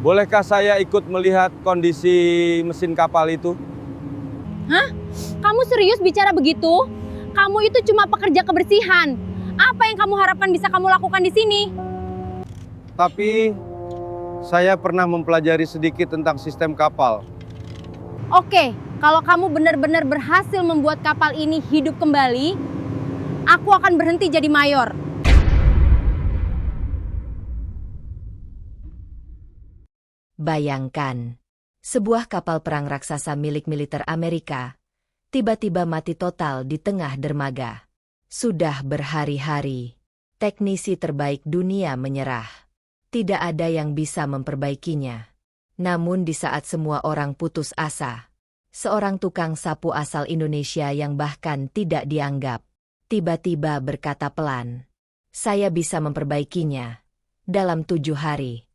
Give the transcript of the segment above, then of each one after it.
Bolehkah saya ikut melihat kondisi mesin kapal itu? Hah? Kamu serius bicara begitu? Kamu itu cuma pekerja kebersihan. Apa yang kamu harapkan bisa kamu lakukan di sini? Tapi saya pernah mempelajari sedikit tentang sistem kapal. Oke, kalau kamu benar-benar berhasil membuat kapal ini hidup kembali, aku akan berhenti jadi mayor. Bayangkan, sebuah kapal perang raksasa milik militer Amerika tiba-tiba mati total di tengah dermaga. Sudah berhari-hari, teknisi terbaik dunia menyerah. Tidak ada yang bisa memperbaikinya. Namun di saat semua orang putus asa, seorang tukang sapu asal Indonesia yang bahkan tidak dianggap, tiba-tiba berkata pelan, "Saya bisa memperbaikinya dalam 7 hari."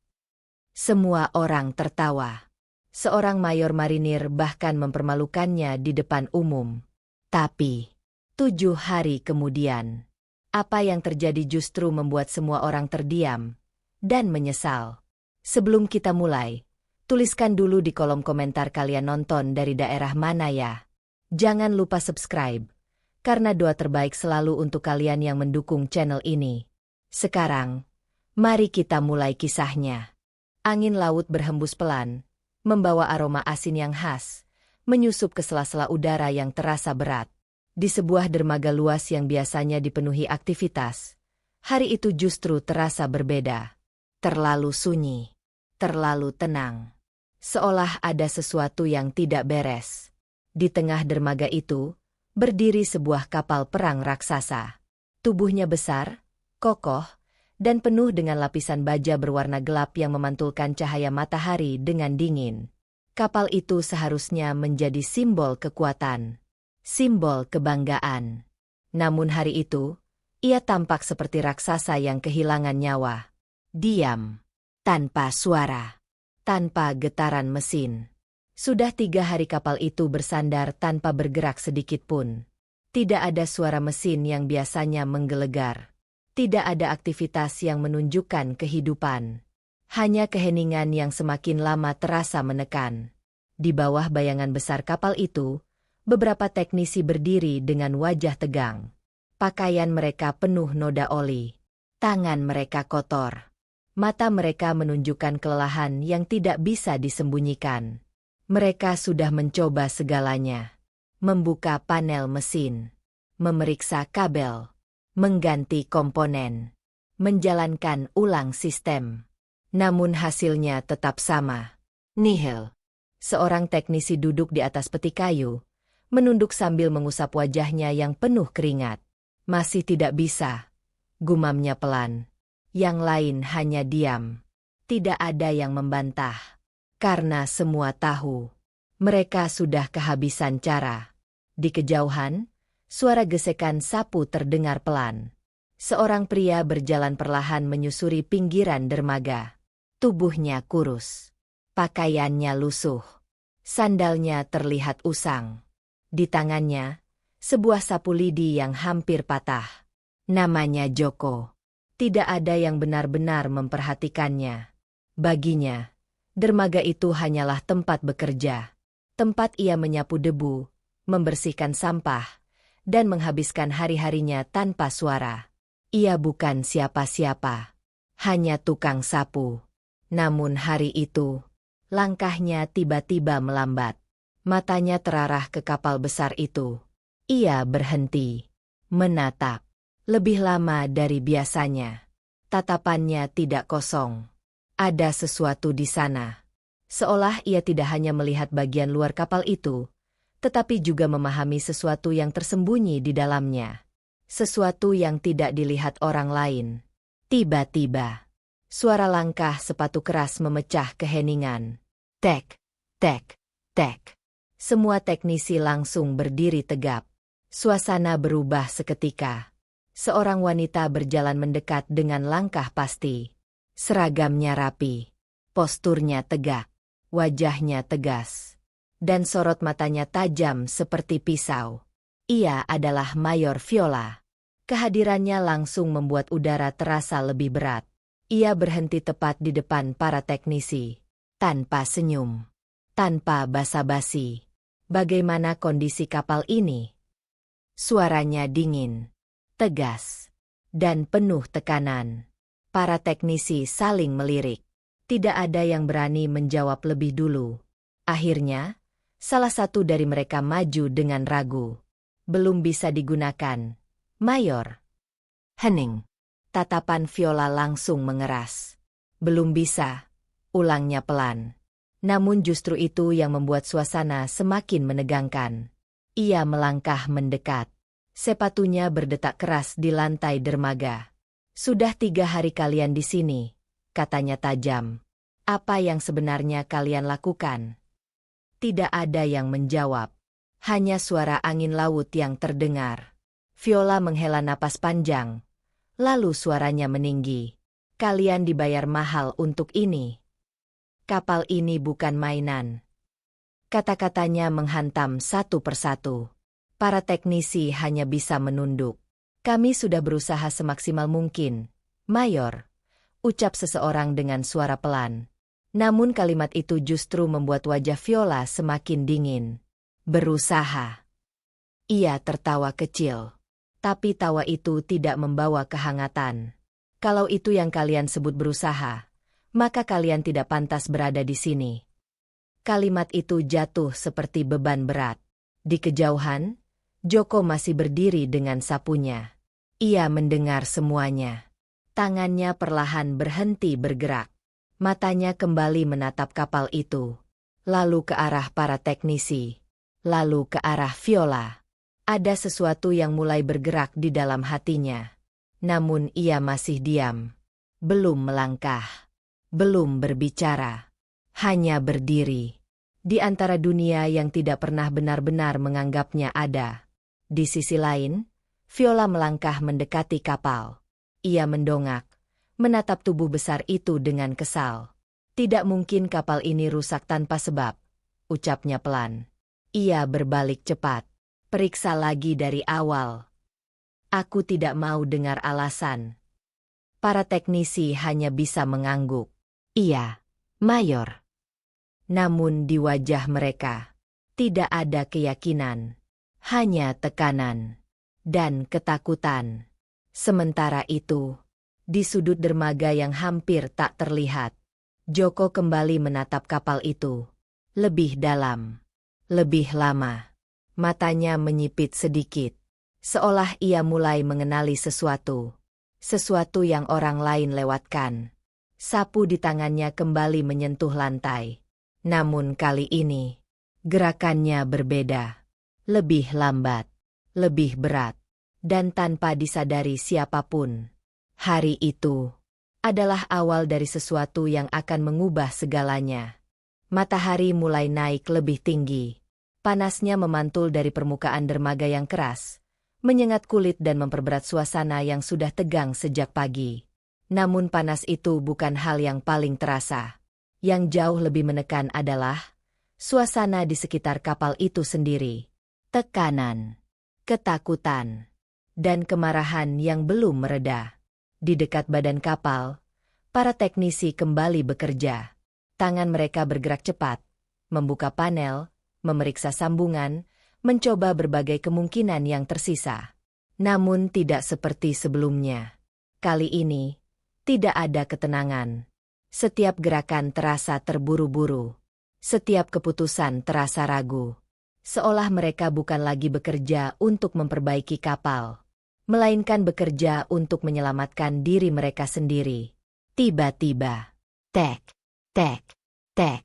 Semua orang tertawa. Seorang mayor marinir bahkan mempermalukannya di depan umum. Tapi 7 hari kemudian, apa yang terjadi justru membuat semua orang terdiam dan menyesal. Sebelum kita mulai, tuliskan dulu di kolom komentar kalian nonton dari daerah mana ya. Jangan lupa subscribe, karena doa terbaik selalu untuk kalian yang mendukung channel ini. Sekarang, mari kita mulai kisahnya. Angin laut berhembus pelan, membawa aroma asin yang khas, menyusup ke sela-sela udara yang terasa berat. Di sebuah dermaga luas yang biasanya dipenuhi aktivitas, hari itu justru terasa berbeda. Terlalu sunyi, terlalu tenang. Seolah ada sesuatu yang tidak beres. Di tengah dermaga itu, berdiri sebuah kapal perang raksasa. Tubuhnya besar, kokoh, dan penuh dengan lapisan baja berwarna gelap yang memantulkan cahaya matahari dengan dingin. Kapal itu seharusnya menjadi simbol kekuatan, simbol kebanggaan. Namun hari itu, ia tampak seperti raksasa yang kehilangan nyawa. Diam, tanpa suara, tanpa getaran mesin. Sudah 3 hari kapal itu bersandar tanpa bergerak sedikit pun. Tidak ada suara mesin yang biasanya menggelegar. Tidak ada aktivitas yang menunjukkan kehidupan. Hanya keheningan yang semakin lama terasa menekan. Di bawah bayangan besar kapal itu, beberapa teknisi berdiri dengan wajah tegang. Pakaian mereka penuh noda oli. Tangan mereka kotor. Mata mereka menunjukkan kelelahan yang tidak bisa disembunyikan. Mereka sudah mencoba segalanya. Membuka panel mesin. Memeriksa kabel. Mengganti komponen. Menjalankan ulang sistem. Namun hasilnya tetap sama. Nihil. Seorang teknisi duduk di atas peti kayu, menunduk sambil mengusap wajahnya yang penuh keringat. Masih tidak bisa, gumamnya pelan. Yang lain hanya diam. Tidak ada yang membantah. Karena semua tahu, mereka sudah kehabisan cara. Di kejauhan, suara gesekan sapu terdengar pelan. Seorang pria berjalan perlahan menyusuri pinggiran dermaga. Tubuhnya kurus. Pakaiannya lusuh. Sandalnya terlihat usang. Di tangannya, sebuah sapu lidi yang hampir patah. Namanya Joko. Tidak ada yang benar-benar memperhatikannya. Baginya, dermaga itu hanyalah tempat bekerja. Tempat ia menyapu debu, membersihkan sampah, dan menghabiskan hari-harinya tanpa suara. Ia bukan siapa-siapa. Hanya tukang sapu. Namun hari itu, langkahnya tiba-tiba melambat. Matanya terarah ke kapal besar itu. Ia berhenti. Menatap. Lebih lama dari biasanya. Tatapannya tidak kosong. Ada sesuatu di sana. Seolah ia tidak hanya melihat bagian luar kapal itu, tetapi juga memahami sesuatu yang tersembunyi di dalamnya. Sesuatu yang tidak dilihat orang lain. Tiba-tiba, suara langkah sepatu keras memecah keheningan. Tek, tek, tek. Semua teknisi langsung berdiri tegap. Suasana berubah seketika. Seorang wanita berjalan mendekat dengan langkah pasti. Seragamnya rapi. Posturnya tegak. Wajahnya tegas. Dan sorot matanya tajam seperti pisau. Ia adalah Mayor Viola. Kehadirannya langsung membuat udara terasa lebih berat. Ia berhenti tepat di depan para teknisi. tanpa senyum, tanpa basa-basi. Bagaimana kondisi kapal ini? Suaranya dingin, tegas, dan penuh tekanan. Para teknisi saling melirik. Tidak ada yang berani menjawab lebih dulu. Akhirnya, salah satu dari mereka maju dengan ragu. Belum bisa digunakan, Mayor. Hening. Tatapan Viola langsung mengeras. Belum bisa, ulangnya pelan. Namun justru itu yang membuat suasana semakin menegangkan. Ia melangkah mendekat. Sepatunya berdetak keras di lantai dermaga. Sudah 3 hari kalian di sini, katanya tajam. Apa yang sebenarnya kalian lakukan? Tidak ada yang menjawab. Hanya suara angin laut yang terdengar. Viola menghela napas panjang. Lalu suaranya meninggi. Kalian dibayar mahal untuk ini. Kapal ini bukan mainan. Kata-katanya menghantam satu persatu. Para teknisi hanya bisa menunduk. Kami sudah berusaha semaksimal mungkin, Mayor, ucap seseorang dengan suara pelan. Namun kalimat itu justru membuat wajah Viola semakin dingin. Berusaha. Ia tertawa kecil. Tapi tawa itu tidak membawa kehangatan. Kalau itu yang kalian sebut berusaha, maka kalian tidak pantas berada di sini. Kalimat itu jatuh seperti beban berat. Di kejauhan, Joko masih berdiri dengan sapunya. Ia mendengar semuanya. Tangannya perlahan berhenti bergerak. Matanya kembali menatap kapal itu. Lalu ke arah para teknisi. Lalu ke arah Viola. Ada sesuatu yang mulai bergerak di dalam hatinya. Namun ia masih diam. Belum melangkah. Belum berbicara. Hanya berdiri. Di antara dunia yang tidak pernah benar-benar menganggapnya ada. Di sisi lain, Viola melangkah mendekati kapal. Ia mendongak, menatap tubuh besar itu dengan kesal. Tidak mungkin kapal ini rusak tanpa sebab, ucapnya pelan. Ia berbalik cepat. Periksa lagi dari awal. Aku tidak mau dengar alasan. Para teknisi hanya bisa mengangguk. Iya, Mayor. Namun di wajah mereka, tidak ada keyakinan. Hanya tekanan dan ketakutan. Sementara itu, di sudut dermaga yang hampir tak terlihat, Joko kembali menatap kapal itu. Lebih dalam, lebih lama. Matanya menyipit sedikit. Seolah ia mulai mengenali sesuatu. Sesuatu yang orang lain lewatkan. Sapu di tangannya kembali menyentuh lantai. Namun kali ini, gerakannya berbeda. Lebih lambat, lebih berat, dan tanpa disadari siapapun. Hari itu adalah awal dari sesuatu yang akan mengubah segalanya. Matahari mulai naik lebih tinggi. Panasnya memantul dari permukaan dermaga yang keras, menyengat kulit dan memperberat suasana yang sudah tegang sejak pagi. Namun panas itu bukan hal yang paling terasa. Yang jauh lebih menekan adalah suasana di sekitar kapal itu sendiri. Tekanan, ketakutan, dan kemarahan yang belum mereda. Di dekat badan kapal, para teknisi kembali bekerja. Tangan mereka bergerak cepat, membuka panel, memeriksa sambungan, mencoba berbagai kemungkinan yang tersisa. Namun tidak seperti sebelumnya. Kali ini, tidak ada ketenangan. Setiap gerakan terasa terburu-buru. Setiap keputusan terasa ragu. Seolah mereka bukan lagi bekerja untuk memperbaiki kapal, melainkan bekerja untuk menyelamatkan diri mereka sendiri. Tiba-tiba, tek, tek, tek.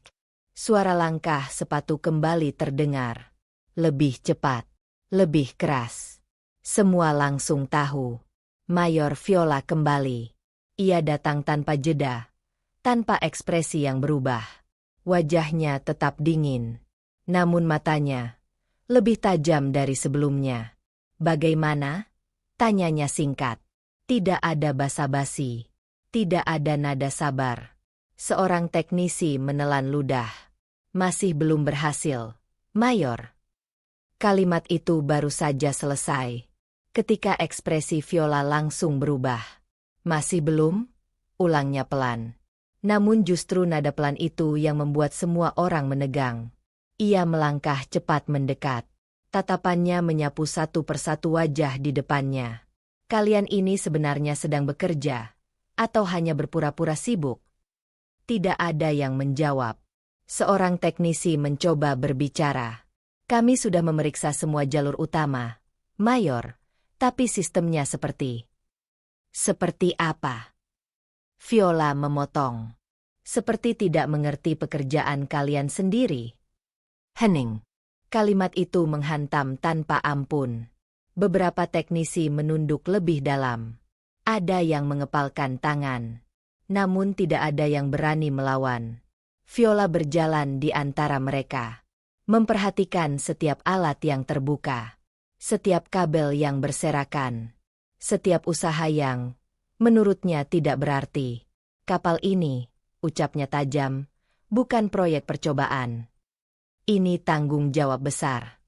Suara langkah sepatu kembali terdengar. Lebih cepat, lebih keras. Semua langsung tahu. Mayor Viola kembali. Ia datang tanpa jeda, tanpa ekspresi yang berubah. Wajahnya tetap dingin, namun matanya lebih tajam dari sebelumnya. Bagaimana? Tanyanya singkat. Tidak ada basa-basi. Tidak ada nada sabar. Seorang teknisi menelan ludah. Masih belum berhasil, Mayor. Kalimat itu baru saja selesai, ketika ekspresi Viola langsung berubah. Masih belum? Ulangnya pelan. Namun justru nada pelan itu yang membuat semua orang menegang. Ia melangkah cepat mendekat. Tatapannya menyapu satu persatu wajah di depannya. Kalian ini sebenarnya sedang bekerja, atau hanya berpura-pura sibuk? Tidak ada yang menjawab. Seorang teknisi mencoba berbicara. Kami sudah memeriksa semua jalur utama, Mayor, tapi sistemnya seperti apa? Viola memotong. Seperti tidak mengerti pekerjaan kalian sendiri. Hening. Kalimat itu menghantam tanpa ampun. Beberapa teknisi menunduk lebih dalam. Ada yang mengepalkan tangan. Namun tidak ada yang berani melawan. Viola berjalan di antara mereka. Memperhatikan setiap alat yang terbuka. Setiap kabel yang berserakan. Setiap usaha yang, menurutnya tidak berarti. Kapal ini, ucapnya tajam, bukan proyek percobaan. Ini tanggung jawab besar.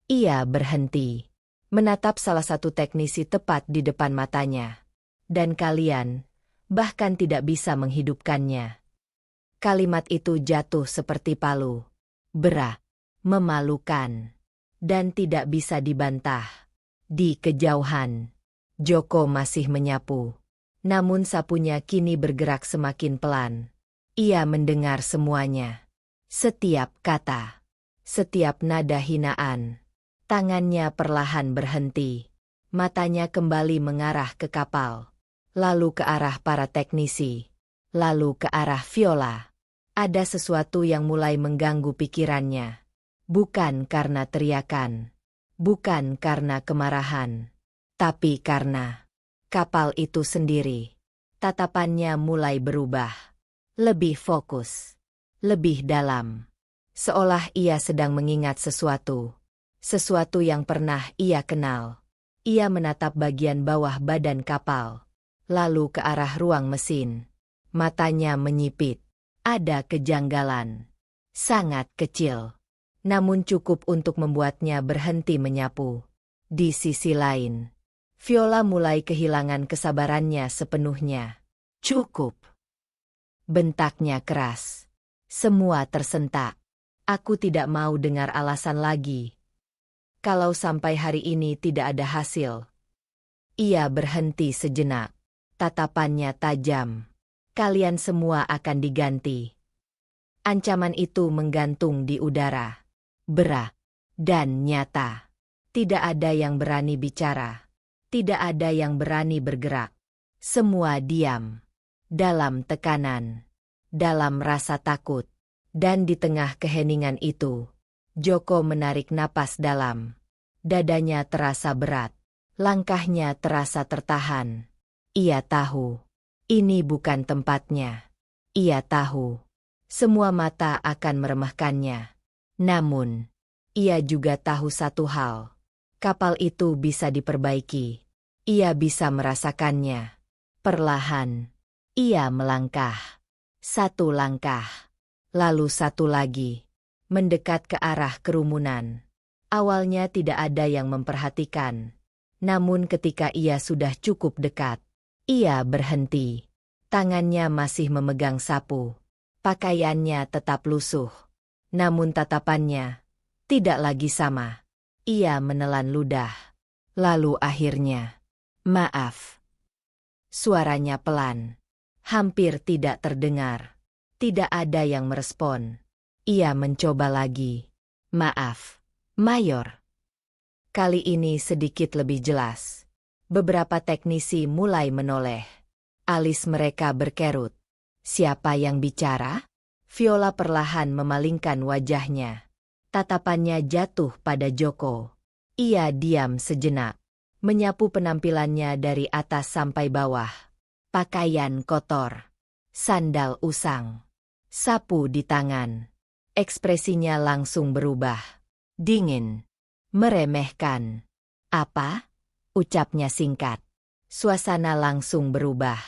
Ia berhenti. Menatap salah satu teknisi tepat di depan matanya. Dan kalian, bahkan tidak bisa menghidupkannya. Kalimat itu jatuh seperti palu. Berat, memalukan, dan tidak bisa dibantah. Di kejauhan, Joko masih menyapu. Namun sapunya kini bergerak semakin pelan. Ia mendengar semuanya. Setiap kata, setiap nada hinaan. Tangannya perlahan berhenti. Matanya kembali mengarah ke kapal. Lalu ke arah para teknisi. Lalu ke arah Viola. Ada sesuatu yang mulai mengganggu pikirannya. Bukan karena teriakan. Bukan karena kemarahan. Tapi karena kapal itu sendiri. Tatapannya mulai berubah. Lebih fokus. Lebih dalam. Seolah ia sedang mengingat sesuatu. Sesuatu yang pernah ia kenal. Ia menatap bagian bawah badan kapal. Lalu ke arah ruang mesin. Matanya menyipit. Ada kejanggalan. Sangat kecil. Namun cukup untuk membuatnya berhenti menyapu. Di sisi lain, Viola mulai kehilangan kesabarannya sepenuhnya. Cukup. Bentaknya keras. Semua tersentak. Aku tidak mau dengar alasan lagi. Kalau sampai hari ini tidak ada hasil. Ia berhenti sejenak. Tatapannya tajam. Kalian semua akan diganti. Ancaman itu menggantung di udara. Berat dan nyata. Tidak ada yang berani bicara. Tidak ada yang berani bergerak. Semua diam. Dalam tekanan. Dalam rasa takut. Dan di tengah keheningan itu, Joko menarik napas dalam. Dadanya terasa berat. Langkahnya terasa tertahan. Ia tahu. Ini bukan tempatnya. Ia tahu. Semua mata akan meremehkannya. Namun, ia juga tahu satu hal. Kapal itu bisa diperbaiki. Ia bisa merasakannya. Perlahan, ia melangkah. Satu langkah. Lalu satu lagi. Mendekat ke arah kerumunan. Awalnya tidak ada yang memperhatikan. Namun ketika ia sudah cukup dekat, ia berhenti. Tangannya masih memegang sapu. Pakaiannya tetap lusuh. Namun tatapannya tidak lagi sama. Ia menelan ludah. Lalu akhirnya, maaf. Suaranya pelan. Hampir tidak terdengar. Tidak ada yang merespon. Ia mencoba lagi. Maaf, Mayor. Kali ini sedikit lebih jelas. Beberapa teknisi mulai menoleh. Alis mereka berkerut. Siapa yang bicara? Viola perlahan memalingkan wajahnya. Tatapannya jatuh pada Joko. Ia diam sejenak. Menyapu penampilannya dari atas sampai bawah. Pakaian kotor. Sandal usang. Sapu di tangan. Ekspresinya langsung berubah. Dingin. Meremehkan. Apa? Ucapnya singkat. Suasana langsung berubah.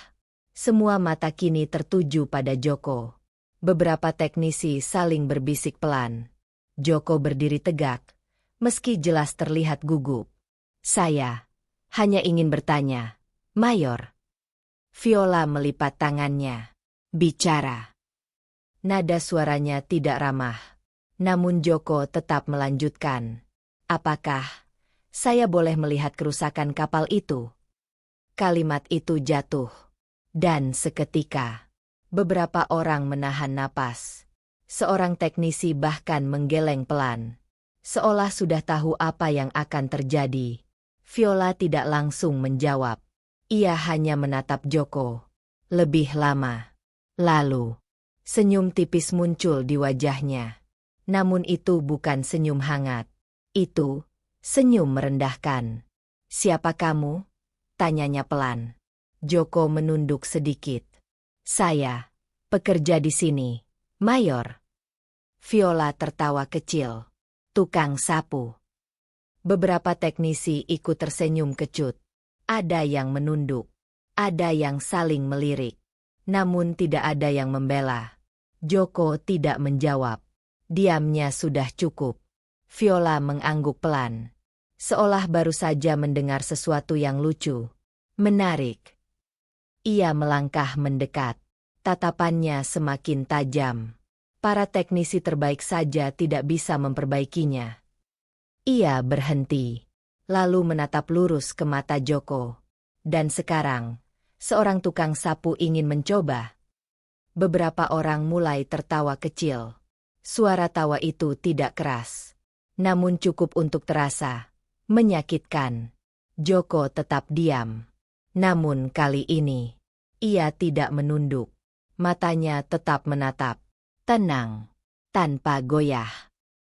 Semua mata kini tertuju pada Joko. Beberapa teknisi saling berbisik pelan. Joko berdiri tegak, meski jelas terlihat gugup. Saya hanya ingin bertanya, Mayor. Viola melipat tangannya. bicara. Nada suaranya tidak ramah. Namun Joko tetap melanjutkan. Apakah saya boleh melihat kerusakan kapal itu? Kalimat itu jatuh. Dan seketika, beberapa orang menahan napas. Seorang teknisi bahkan menggeleng pelan. Seolah sudah tahu apa yang akan terjadi. Viola tidak langsung menjawab. Ia hanya menatap Joko. Lebih lama. Lalu, senyum tipis muncul di wajahnya. Namun itu bukan senyum hangat. Itu senyum merendahkan. Siapa kamu? Tanyanya pelan. Joko menunduk sedikit. Saya, pekerja di sini, Mayor. Viola tertawa kecil. Tukang sapu. Beberapa teknisi ikut tersenyum kecut. Ada yang menunduk. Ada yang saling melirik. Namun tidak ada yang membela. Joko tidak menjawab. Diamnya sudah cukup. Viola mengangguk pelan. Seolah baru saja mendengar sesuatu yang lucu. Menarik. Ia melangkah mendekat. Tatapannya semakin tajam. Para teknisi terbaik saja tidak bisa memperbaikinya. Ia berhenti. Lalu menatap lurus ke mata Joko. Dan sekarang, seorang tukang sapu ingin mencoba. Beberapa orang mulai tertawa kecil. Suara tawa itu tidak keras. Namun cukup untuk terasa. Menyakitkan. Joko tetap diam. Namun kali ini, ia tidak menunduk. Matanya tetap menatap. Tenang. Tanpa goyah.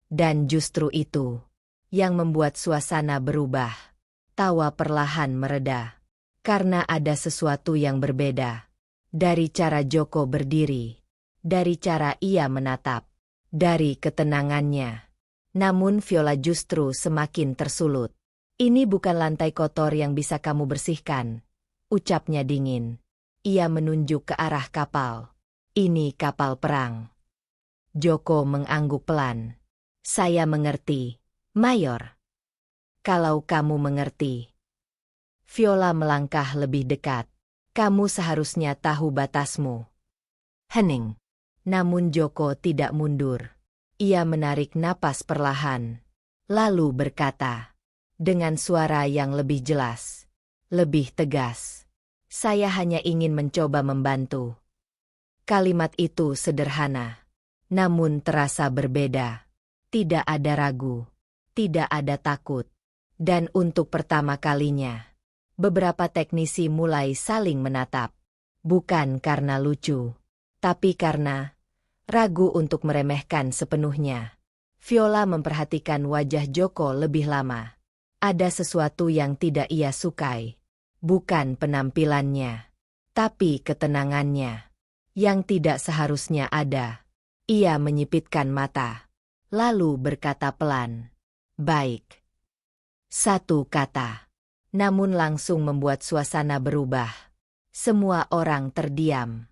Dan justru itu yang membuat suasana berubah. Tawa perlahan mereda. Karena ada sesuatu yang berbeda. Dari cara Joko berdiri. Dari cara ia menatap. Dari ketenangannya. Namun Viola justru semakin tersulut. Ini bukan lantai kotor yang bisa kamu bersihkan. Ucapnya dingin. Ia menunjuk ke arah kapal. Ini kapal perang. Joko mengangguk pelan. Saya mengerti, Mayor. Kalau kamu mengerti. Viola melangkah lebih dekat. Kamu seharusnya tahu batasmu. Hening. Namun Joko tidak mundur. Ia menarik napas perlahan. Lalu berkata. Dengan suara yang lebih jelas. Lebih tegas. Saya hanya ingin mencoba membantu. Kalimat itu sederhana. Namun terasa berbeda. Tidak ada ragu. Tidak ada takut. Dan untuk pertama kalinya. Beberapa teknisi mulai saling menatap. Bukan karena lucu. Tapi karena ragu untuk meremehkan sepenuhnya. Viola memperhatikan wajah Joko lebih lama. Ada sesuatu yang tidak ia sukai. Bukan penampilannya. Tapi ketenangannya. Yang tidak seharusnya ada. Ia menyipitkan mata. Lalu berkata pelan. Baik. Satu kata. Namun langsung membuat suasana berubah. Semua orang terdiam.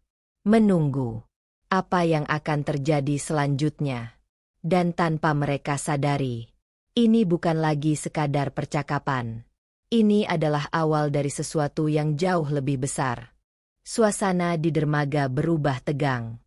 Menunggu. Apa yang akan terjadi selanjutnya. Dan tanpa mereka sadari. Ini bukan lagi sekadar percakapan. Ini adalah awal dari sesuatu yang jauh lebih besar. Suasana di dermaga berubah tegang.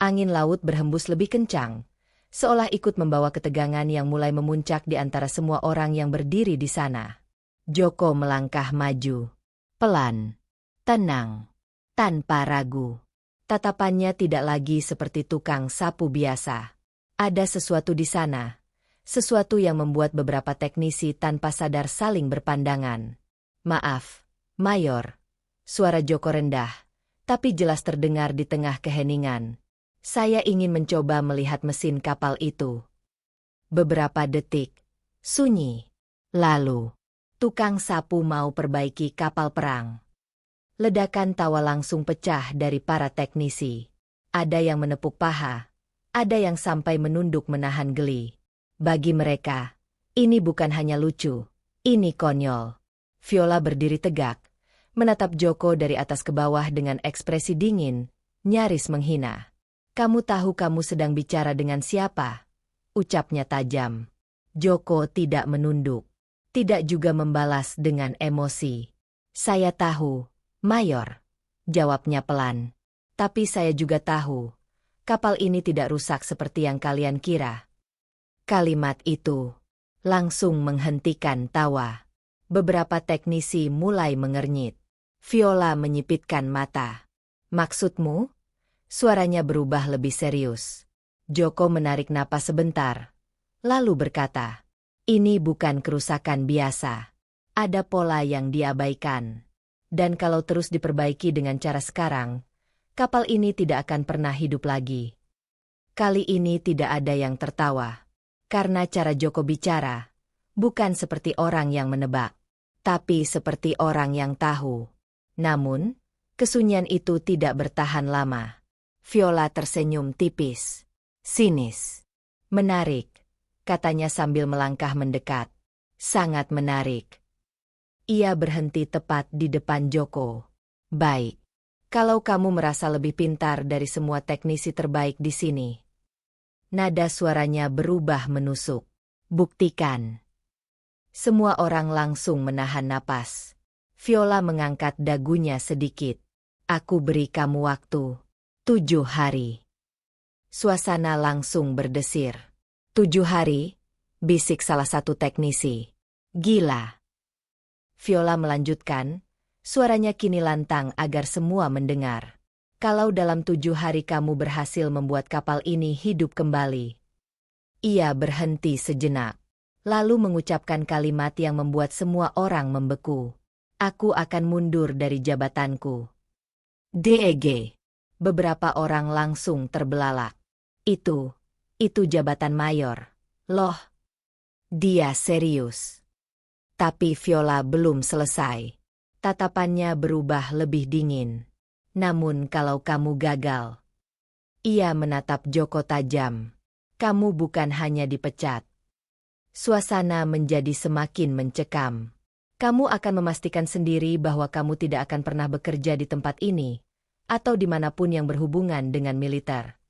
Angin laut berhembus lebih kencang. Seolah ikut membawa ketegangan yang mulai memuncak di antara semua orang yang berdiri di sana. Joko melangkah maju. Pelan. Tenang. Tanpa ragu. Tatapannya tidak lagi seperti tukang sapu biasa. Ada sesuatu di sana. Sesuatu yang membuat beberapa teknisi tanpa sadar saling berpandangan. Maaf, Mayor. Suara Joko rendah, tapi jelas terdengar di tengah keheningan. Saya ingin mencoba melihat mesin kapal itu. Beberapa detik. Sunyi. Lalu, tukang sapu mau perbaiki kapal perang. Ledakan tawa langsung pecah dari para teknisi. Ada yang menepuk paha. Ada yang sampai menunduk menahan geli. Bagi mereka, ini bukan hanya lucu. Ini konyol. Viola berdiri tegak. Menatap Joko dari atas ke bawah dengan ekspresi dingin. Nyaris menghina. Kamu tahu kamu sedang bicara dengan siapa? Ucapnya tajam. Joko tidak menunduk. Tidak juga membalas dengan emosi. Saya tahu. Mayor, jawabnya pelan. Tapi saya juga tahu, kapal ini tidak rusak seperti yang kalian kira. Kalimat itu langsung menghentikan tawa. Beberapa teknisi mulai mengernyit. Viola menyipitkan mata. Maksudmu? Suaranya berubah lebih serius. Joko menarik napas sebentar, lalu berkata, ini bukan kerusakan biasa. Ada pola yang diabaikan. Dan kalau terus diperbaiki dengan cara sekarang, kapal ini tidak akan pernah hidup lagi. Kali ini tidak ada yang tertawa. Karena cara Joko bicara, bukan seperti orang yang menebak, tapi seperti orang yang tahu. Namun, kesunyian itu tidak bertahan lama. Viola tersenyum tipis, sinis. Menarik, katanya sambil melangkah mendekat. Sangat menarik. Ia berhenti tepat di depan Joko. Baik, kalau kamu merasa lebih pintar dari semua teknisi terbaik di sini. Nada suaranya berubah menusuk. Buktikan. Semua orang langsung menahan napas. Viola mengangkat dagunya sedikit. Aku beri kamu waktu 7 hari. Suasana langsung berdesir. 7 hari? Bisik salah satu teknisi. Gila. Viola melanjutkan, suaranya kini lantang agar semua mendengar. Kalau dalam 7 hari kamu berhasil membuat kapal ini hidup kembali. Ia berhenti sejenak, lalu mengucapkan kalimat yang membuat semua orang membeku. Aku akan mundur dari jabatanku. DEG. Beberapa orang langsung terbelalak. Itu jabatan mayor. Loh, dia serius. Tapi Viola belum selesai. Tatapannya berubah lebih dingin. Namun kalau kamu gagal. Ia menatap Joko tajam. Kamu bukan hanya dipecat. Suasana menjadi semakin mencekam. Kamu akan memastikan sendiri bahwa kamu tidak akan pernah bekerja di tempat ini, atau dimanapun yang berhubungan dengan militer.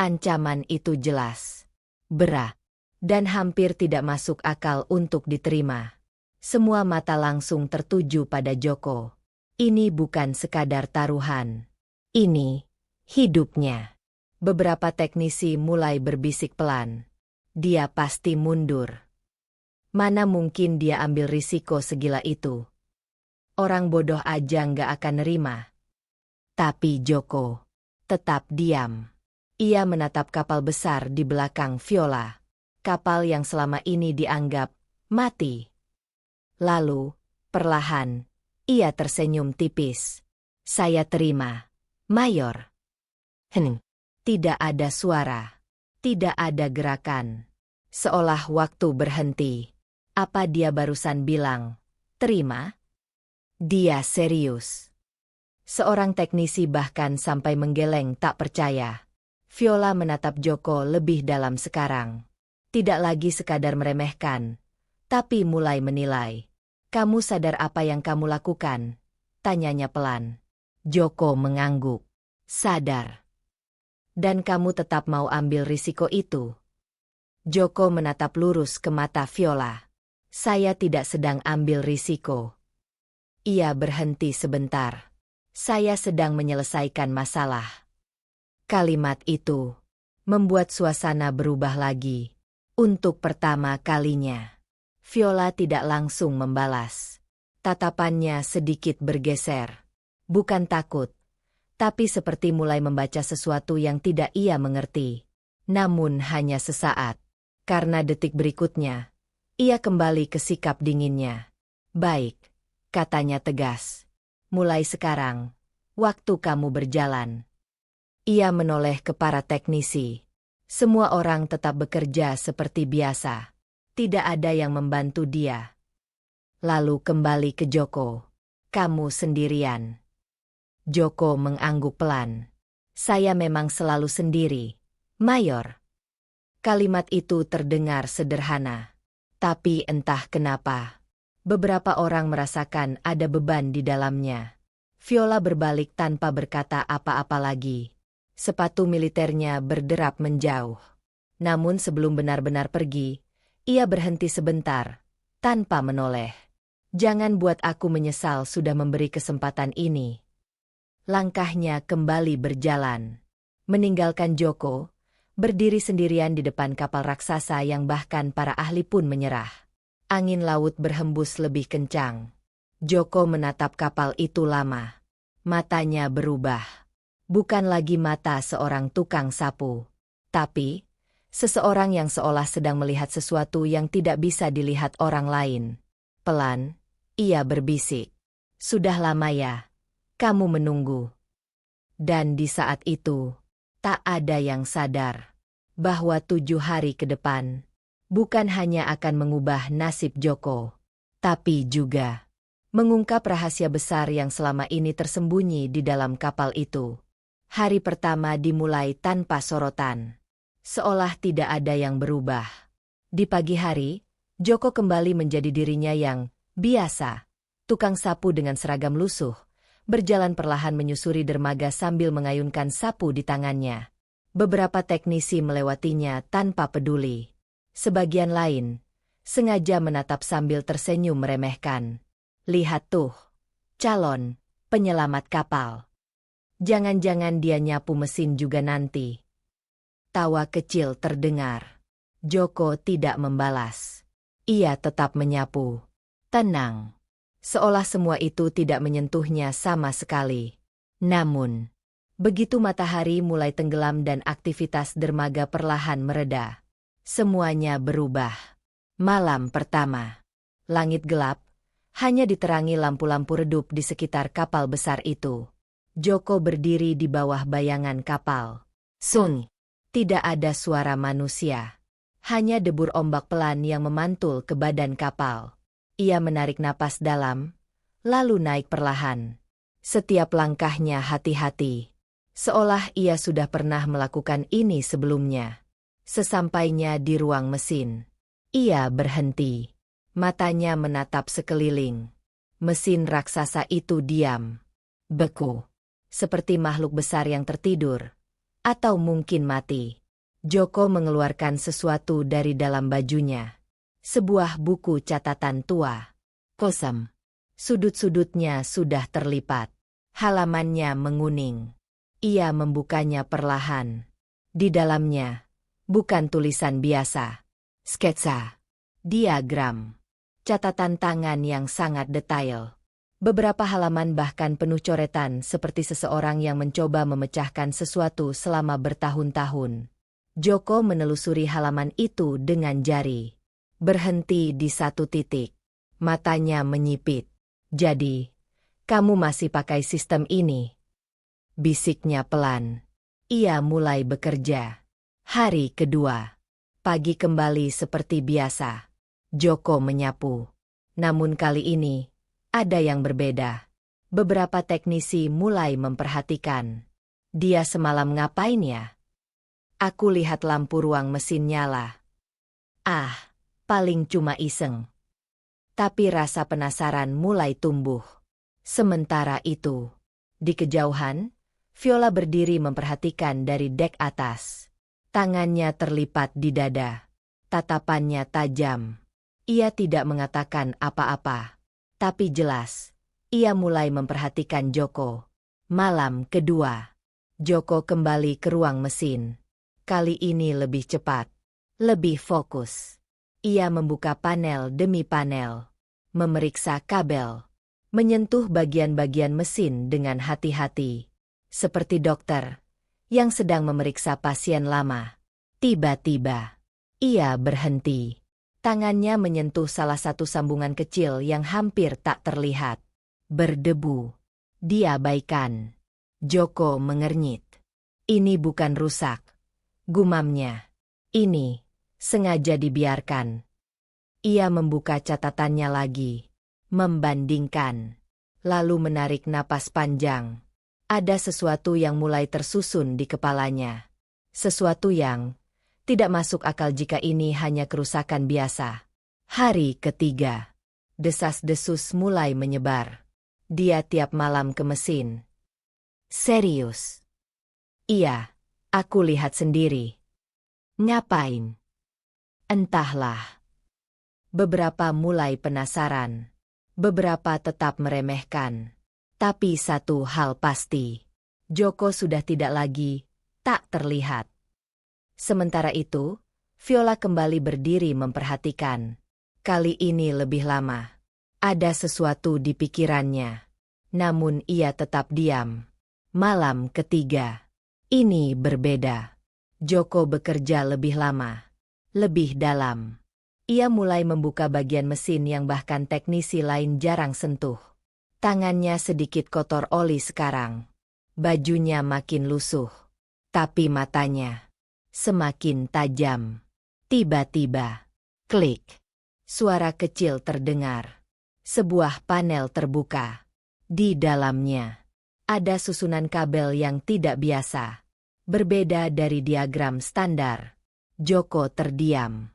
Ancaman itu jelas, berat, dan hampir tidak masuk akal untuk diterima. Semua mata langsung tertuju pada Joko. Ini bukan sekadar taruhan. Ini hidupnya. Beberapa teknisi mulai berbisik pelan. Dia pasti mundur. Mana mungkin dia ambil risiko segila itu? Orang bodoh aja nggak akan nerima. Tapi Joko tetap diam. Ia menatap kapal besar di belakang Viola. Kapal yang selama ini dianggap mati. Lalu, perlahan, ia tersenyum tipis. Saya terima, Mayor. Tidak ada suara. Tidak ada gerakan. Seolah waktu berhenti. Apa dia barusan bilang? Terima? Dia serius. Seorang teknisi bahkan sampai menggeleng tak percaya. Viola menatap Joko lebih dalam sekarang. Tidak lagi sekadar meremehkan, tapi mulai menilai. Kamu sadar apa yang kamu lakukan? Tanyanya pelan. Joko mengangguk. Sadar. Dan kamu tetap mau ambil risiko itu? Joko menatap lurus ke mata Viola. Saya tidak sedang ambil risiko. Ia berhenti sebentar. Saya sedang menyelesaikan masalah. Kalimat itu membuat suasana berubah lagi. Untuk pertama kalinya. Viola tidak langsung membalas. Tatapannya sedikit bergeser. Bukan takut, tapi seperti mulai membaca sesuatu yang tidak ia mengerti. Namun hanya sesaat. Karena detik berikutnya, ia kembali ke sikap dinginnya. Baik, katanya tegas. Mulai sekarang, waktu kamu berjalan. Ia menoleh ke para teknisi. Semua orang tetap bekerja seperti biasa. Tidak ada yang membantu dia. Lalu kembali ke Joko. Kamu sendirian. Joko mengangguk pelan. Saya memang selalu sendiri, Mayor. Kalimat itu terdengar sederhana. Tapi entah kenapa, beberapa orang merasakan ada beban di dalamnya. Viola berbalik tanpa berkata apa-apa lagi. Sepatu militernya berderap menjauh. Namun sebelum benar-benar pergi, ia berhenti sebentar, tanpa menoleh. Jangan buat aku menyesal sudah memberi kesempatan ini. Langkahnya kembali berjalan, meninggalkan Joko, berdiri sendirian di depan kapal raksasa yang bahkan para ahli pun menyerah. Angin laut berhembus lebih kencang. Joko menatap kapal itu lama. Matanya berubah. Bukan lagi mata seorang tukang sapu, tapi seseorang yang seolah sedang melihat sesuatu yang tidak bisa dilihat orang lain. Pelan, ia berbisik. "Sudah lama ya, kamu menunggu." Dan di saat itu, tak ada yang sadar bahwa 7 hari ke depan bukan hanya akan mengubah nasib Joko, tapi juga mengungkap rahasia besar yang selama ini tersembunyi di dalam kapal itu. Hari pertama dimulai tanpa sorotan, seolah tidak ada yang berubah. Di pagi hari, Joko kembali menjadi dirinya yang biasa, tukang sapu dengan seragam lusuh, berjalan perlahan menyusuri dermaga sambil mengayunkan sapu di tangannya. Beberapa teknisi melewatinya tanpa peduli. Sebagian lain sengaja menatap sambil tersenyum meremehkan. "Lihat tuh, calon penyelamat kapal. Jangan-jangan dia nyapu mesin juga nanti." Tawa kecil terdengar. Joko tidak membalas. Ia tetap menyapu. Tenang. Seolah semua itu tidak menyentuhnya sama sekali. Namun, begitu matahari mulai tenggelam dan aktivitas dermaga perlahan mereda, semuanya berubah. Malam pertama. Langit gelap, hanya diterangi lampu-lampu redup di sekitar kapal besar itu. Joko berdiri di bawah bayangan kapal. Sun. Tidak ada suara manusia. Hanya debur ombak pelan yang memantul ke badan kapal. Ia menarik napas dalam, lalu naik perlahan. Setiap langkahnya hati-hati. Seolah ia sudah pernah melakukan ini sebelumnya. Sesampainya di ruang mesin, ia berhenti. Matanya menatap sekeliling. Mesin raksasa itu diam. Beku. Seperti makhluk besar yang tertidur. Atau mungkin mati. Joko mengeluarkan sesuatu dari dalam bajunya. Sebuah buku catatan tua. Kosem. Sudut-sudutnya sudah terlipat. Halamannya menguning. Ia membukanya perlahan. Di dalamnya, bukan tulisan biasa. Sketsa. Diagram. Catatan tangan yang sangat detail. Beberapa halaman bahkan penuh coretan seperti seseorang yang mencoba memecahkan sesuatu selama bertahun-tahun. Joko menelusuri halaman itu dengan jari. Berhenti di satu titik. Matanya menyipit. "Jadi, kamu masih pakai sistem ini?" Bisiknya pelan. Ia mulai bekerja. Hari kedua. Pagi kembali seperti biasa. Joko menyapu. Namun kali ini, ada yang berbeda. Beberapa teknisi mulai memperhatikan. "Dia semalam ngapain ya? Aku lihat lampu ruang mesin nyala." "Ah, paling cuma iseng." Tapi rasa penasaran mulai tumbuh. Sementara itu, di kejauhan, Viola berdiri memperhatikan dari dek atas. Tangannya terlipat di dada. Tatapannya tajam. Ia tidak mengatakan apa-apa. Tapi jelas, ia mulai memperhatikan Joko. Malam kedua. Joko kembali ke ruang mesin. Kali ini lebih cepat. Lebih fokus. Ia membuka panel demi panel. Memeriksa kabel. Menyentuh bagian-bagian mesin dengan hati-hati. Seperti dokter yang sedang memeriksa pasien lama. Tiba-tiba, ia berhenti. Tangannya menyentuh salah satu sambungan kecil yang hampir tak terlihat. Berdebu. Diabaikan. Joko mengernyit. "Ini bukan rusak," gumamnya. "Ini sengaja dibiarkan." Ia membuka catatannya lagi. Membandingkan. Lalu menarik napas panjang. Ada sesuatu yang mulai tersusun di kepalanya. Sesuatu yang tidak masuk akal jika ini hanya kerusakan biasa. Hari ketiga. Desas-desus mulai menyebar. Dia tiap malam ke mesin. "Serius?" "Iya, aku lihat sendiri." "Ngapain?" "Entahlah." Beberapa mulai penasaran. Beberapa tetap meremehkan. Tapi satu hal pasti, Joko sudah tidak lagi tak terlihat. Sementara itu, Viola kembali berdiri memperhatikan. Kali ini lebih lama. Ada sesuatu di pikirannya. Namun ia tetap diam. Malam ketiga. Ini berbeda. Joko bekerja lebih lama. Lebih dalam. Ia mulai membuka bagian mesin yang bahkan teknisi lain jarang sentuh. Tangannya sedikit kotor oli sekarang. Bajunya makin lusuh. Tapi matanya semakin tajam. Tiba-tiba, klik. Suara kecil terdengar. Sebuah panel terbuka. Di dalamnya, ada susunan kabel yang tidak biasa. Berbeda dari diagram standar. Joko terdiam.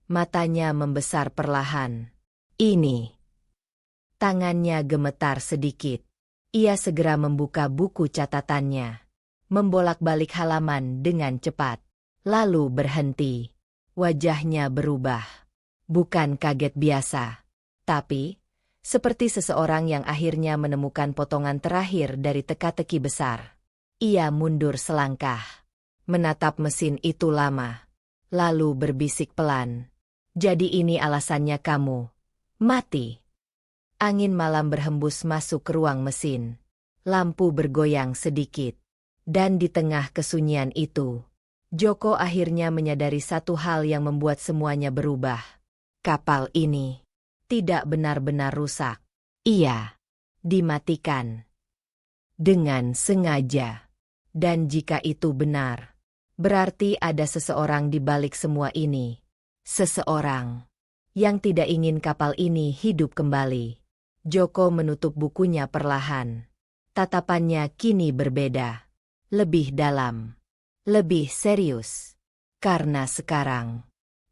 Matanya membesar perlahan. Ini. Tangannya gemetar sedikit. Ia segera membuka buku catatannya. Membolak-balik halaman dengan cepat. Lalu berhenti. Wajahnya berubah. Bukan kaget biasa. Tapi, seperti seseorang yang akhirnya menemukan potongan terakhir dari teka-teki besar. Ia mundur selangkah. Menatap mesin itu lama. Lalu berbisik pelan. Jadi ini alasannya kamu mati. Angin malam berhembus masuk ke ruang mesin. Lampu bergoyang sedikit. Dan di tengah kesunyian itu, Joko akhirnya menyadari satu hal yang membuat semuanya berubah. Kapal ini tidak benar-benar rusak. Ia dimatikan dengan sengaja. Dan jika itu benar, berarti ada seseorang di balik semua ini. Seseorang yang tidak ingin kapal ini hidup kembali. Joko menutup bukunya perlahan. Tatapannya kini berbeda. Lebih dalam. Lebih serius. Karena sekarang,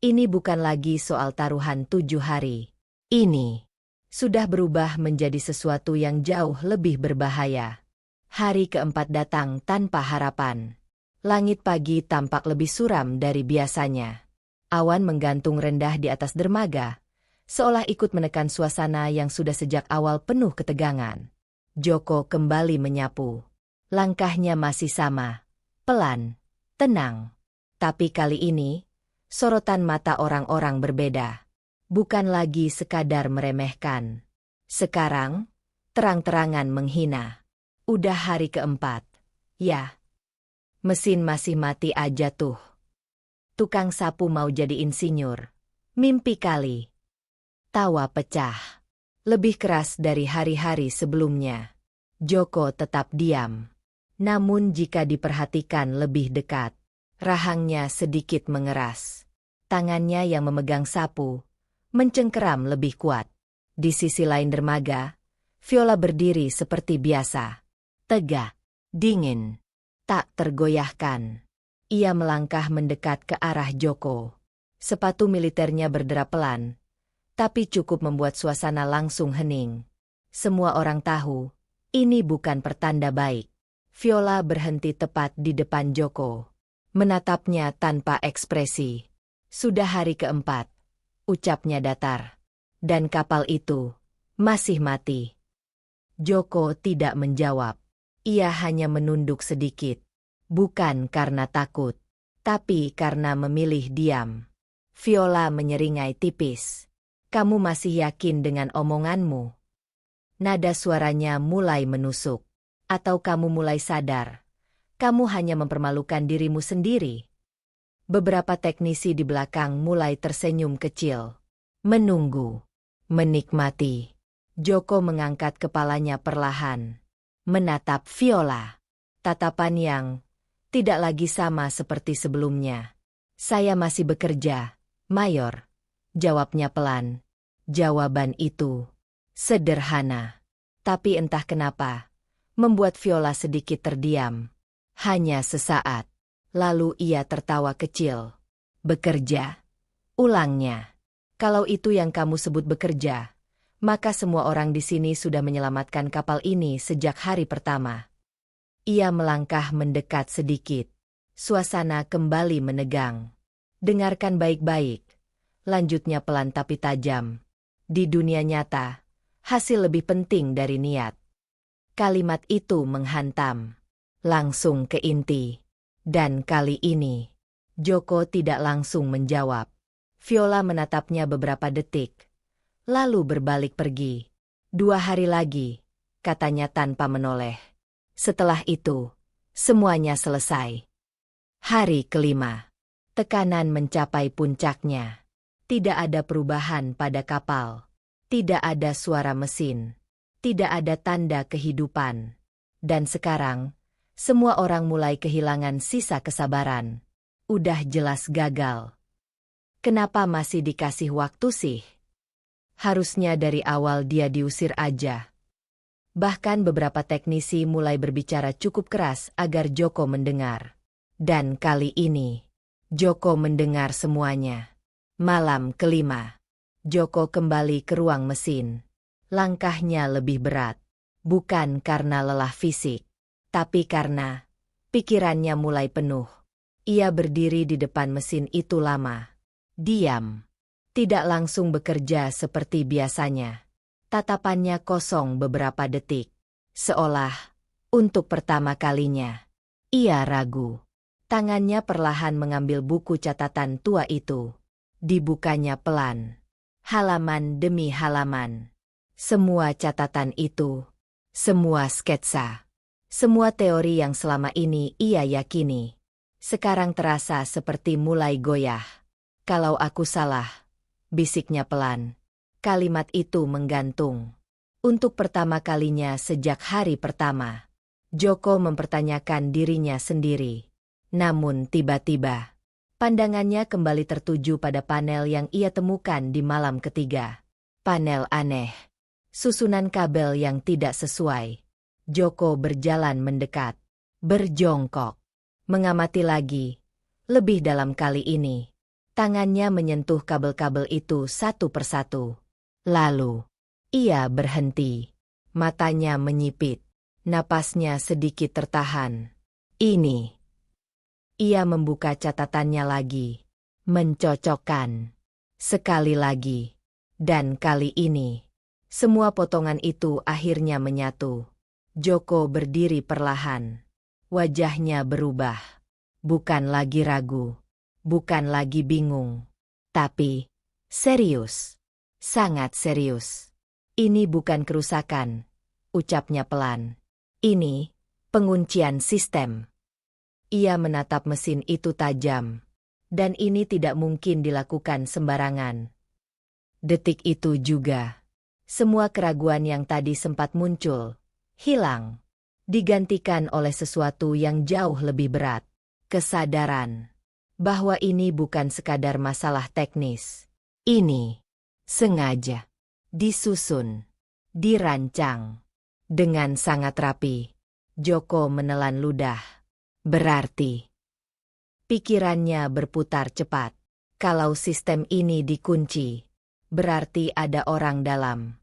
ini bukan lagi soal taruhan 7 hari. Ini sudah berubah menjadi sesuatu yang jauh lebih berbahaya. Hari keempat datang tanpa harapan. Langit pagi tampak lebih suram dari biasanya. Awan menggantung rendah di atas dermaga, seolah ikut menekan suasana yang sudah sejak awal penuh ketegangan. Joko kembali menyapu. Langkahnya masih sama. Pelan. Tenang. Tapi kali ini, sorotan mata orang-orang berbeda. Bukan lagi sekadar meremehkan. Sekarang, terang-terangan menghina. Udah hari keempat. Ya. Mesin masih mati aja tuh. Tukang sapu mau jadi insinyur. Mimpi kali. Tawa pecah. Lebih keras dari hari-hari sebelumnya. Joko tetap diam. Namun jika diperhatikan lebih dekat, rahangnya sedikit mengeras. Tangannya yang memegang sapu mencengkeram lebih kuat. Di sisi lain dermaga, Viola berdiri seperti biasa. Tegak, dingin, tak tergoyahkan. Ia melangkah mendekat ke arah Joko. Sepatu militernya berderap pelan, tapi cukup membuat suasana langsung hening. Semua orang tahu, ini bukan pertanda baik. Viola berhenti tepat di depan Joko. Menatapnya tanpa ekspresi. Sudah hari keempat, ucapnya datar. Dan kapal itu masih mati. Joko tidak menjawab. Ia hanya menunduk sedikit. Bukan karena takut, tapi karena memilih diam. Viola menyeringai tipis. Kamu masih yakin dengan omonganmu? Nada suaranya mulai menusuk. Atau kamu mulai sadar, kamu hanya mempermalukan dirimu sendiri? Beberapa teknisi di belakang mulai tersenyum kecil. Menunggu. Menikmati. Joko mengangkat kepalanya perlahan. Menatap Viola. Tatapan yang tidak lagi sama seperti sebelumnya. Saya masih bekerja, Mayor. Jawabnya pelan. Jawaban itu sederhana. Tapi entah kenapa, membuat Viola sedikit terdiam. Hanya sesaat. Lalu ia tertawa kecil. Bekerja? Ulangnya. Kalau itu yang kamu sebut bekerja, maka semua orang di sini sudah menyelamatkan kapal ini sejak hari pertama. Ia melangkah mendekat sedikit. Suasana kembali menegang. Dengarkan baik-baik. Lanjutnya pelan tapi tajam. Di dunia nyata, hasil lebih penting dari niat. Kalimat itu menghantam langsung ke inti. Dan kali ini, Joko tidak langsung menjawab. Viola menatapnya beberapa detik, lalu berbalik pergi. 2 hari lagi, katanya tanpa menoleh. Setelah itu, semuanya selesai. Hari kelima. Tekanan mencapai puncaknya. Tidak ada perubahan pada kapal. Tidak ada suara mesin. Tidak ada tanda kehidupan. Dan sekarang, semua orang mulai kehilangan sisa kesabaran. Udah jelas gagal. Kenapa masih dikasih waktu sih? Harusnya dari awal dia diusir aja. Bahkan beberapa teknisi mulai berbicara cukup keras agar Joko mendengar. Dan kali ini, Joko mendengar semuanya. Malam kelima, Joko kembali ke ruang mesin. Langkahnya lebih berat. Bukan karena lelah fisik, tapi karena pikirannya mulai penuh. Ia berdiri di depan mesin itu lama. Diam. Tidak langsung bekerja seperti biasanya. Tatapannya kosong beberapa detik. Seolah, untuk pertama kalinya, ia ragu. Tangannya perlahan mengambil buku catatan tua itu. Dibukanya pelan. Halaman demi halaman. Semua catatan itu. Semua sketsa. Semua teori yang selama ini ia yakini. Sekarang terasa seperti mulai goyah. Kalau aku salah, bisiknya pelan. Kalimat itu menggantung. Untuk pertama kalinya sejak hari pertama, Joko mempertanyakan dirinya sendiri. Namun tiba-tiba, pandangannya kembali tertuju pada panel yang ia temukan di malam ketiga. Panel aneh. Susunan kabel yang tidak sesuai. Joko berjalan mendekat. Berjongkok. Mengamati lagi. Lebih dalam kali ini. Tangannya menyentuh kabel-kabel itu satu persatu. Lalu, ia berhenti. Matanya menyipit. Napasnya sedikit tertahan. Ini. Ia membuka catatannya lagi. Mencocokkan. Sekali lagi. Dan kali ini. Semua potongan itu akhirnya menyatu. Joko berdiri perlahan. Wajahnya berubah. Bukan lagi ragu. Bukan lagi bingung. Tapi, serius. Sangat serius. Ini bukan kerusakan. Ucapnya pelan. Ini, penguncian sistem. Ia menatap mesin itu tajam. Dan ini tidak mungkin dilakukan sembarangan. Detik itu juga. Semua keraguan yang tadi sempat muncul, hilang. Digantikan oleh sesuatu yang jauh lebih berat. Kesadaran. Bahwa ini bukan sekadar masalah teknis. Ini, sengaja. Disusun. Dirancang. Dengan sangat rapi. Joko menelan ludah. Berarti. Pikirannya berputar cepat. Kalau sistem ini dikunci. Berarti ada orang dalam.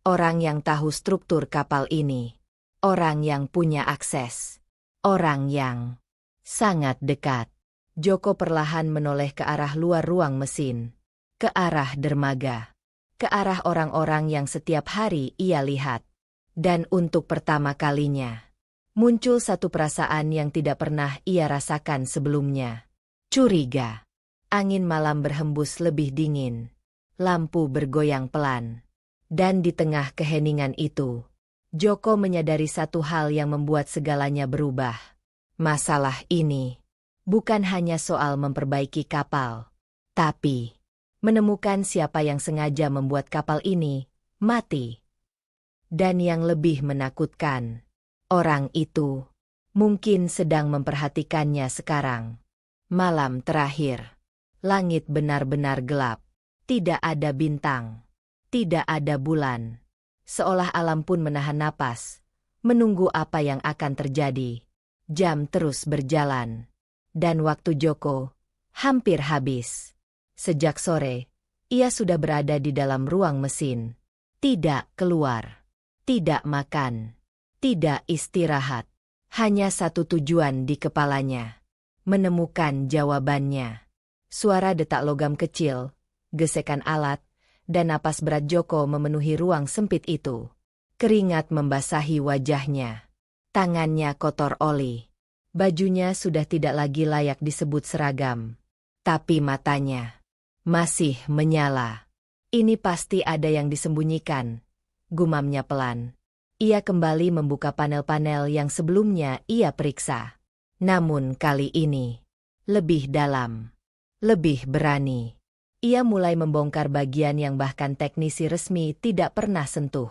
Orang yang tahu struktur kapal ini. Orang yang punya akses. Orang yang sangat dekat. Joko perlahan menoleh ke arah luar ruang mesin. Ke arah dermaga. Ke arah orang-orang yang setiap hari ia lihat. Dan untuk pertama kalinya, muncul satu perasaan yang tidak pernah ia rasakan sebelumnya. Curiga. Angin malam berhembus lebih dingin. Lampu bergoyang pelan. Dan di tengah keheningan itu, Joko menyadari satu hal yang membuat segalanya berubah. Masalah ini bukan hanya soal memperbaiki kapal, tapi menemukan siapa yang sengaja membuat kapal ini mati. Dan yang lebih menakutkan, orang itu mungkin sedang memperhatikannya sekarang. Malam terakhir, langit benar-benar gelap. Tidak ada bintang. Tidak ada bulan. Seolah alam pun menahan napas, menunggu apa yang akan terjadi. Jam terus berjalan. Dan waktu Joko hampir habis. Sejak sore, ia sudah berada di dalam ruang mesin. Tidak keluar. Tidak makan. Tidak istirahat. Hanya satu tujuan di kepalanya. Menemukan jawabannya. Suara detak logam kecil, gesekan alat, dan napas berat Joko memenuhi ruang sempit itu. Keringat membasahi wajahnya. Tangannya kotor oli. Bajunya sudah tidak lagi layak disebut seragam. Tapi matanya masih menyala. Ini pasti ada yang disembunyikan, gumamnya pelan. Ia kembali membuka panel-panel yang sebelumnya ia periksa. Namun kali ini lebih dalam, lebih berani. Ia mulai membongkar bagian yang bahkan teknisi resmi tidak pernah sentuh.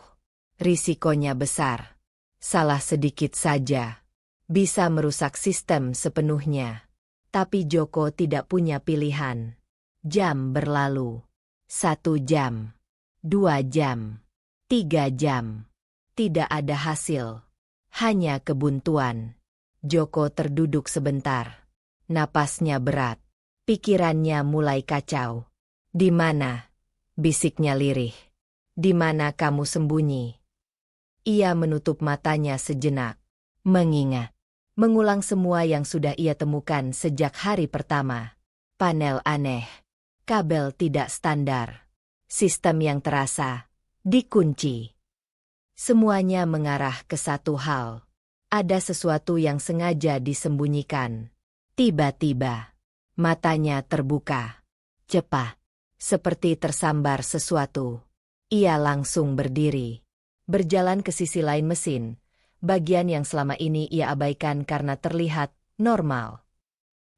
Risikonya besar. Salah sedikit saja bisa merusak sistem sepenuhnya. Tapi Joko tidak punya pilihan. Jam berlalu. 1 jam. 2 jam. 3 jam. Tidak ada hasil. Hanya kebuntuan. Joko terduduk sebentar. Napasnya berat. Pikirannya mulai kacau. "Di mana?" bisiknya lirih. "Di mana kamu sembunyi?" Ia menutup matanya sejenak. Mengingat. Mengulang semua yang sudah ia temukan sejak hari pertama. Panel aneh. Kabel tidak standar. Sistem yang terasa dikunci. Semuanya mengarah ke satu hal. Ada sesuatu yang sengaja disembunyikan. Tiba-tiba, matanya terbuka. Cepat. Seperti tersambar sesuatu. Ia langsung berdiri. Berjalan ke sisi lain mesin. Bagian yang selama ini ia abaikan karena terlihat normal.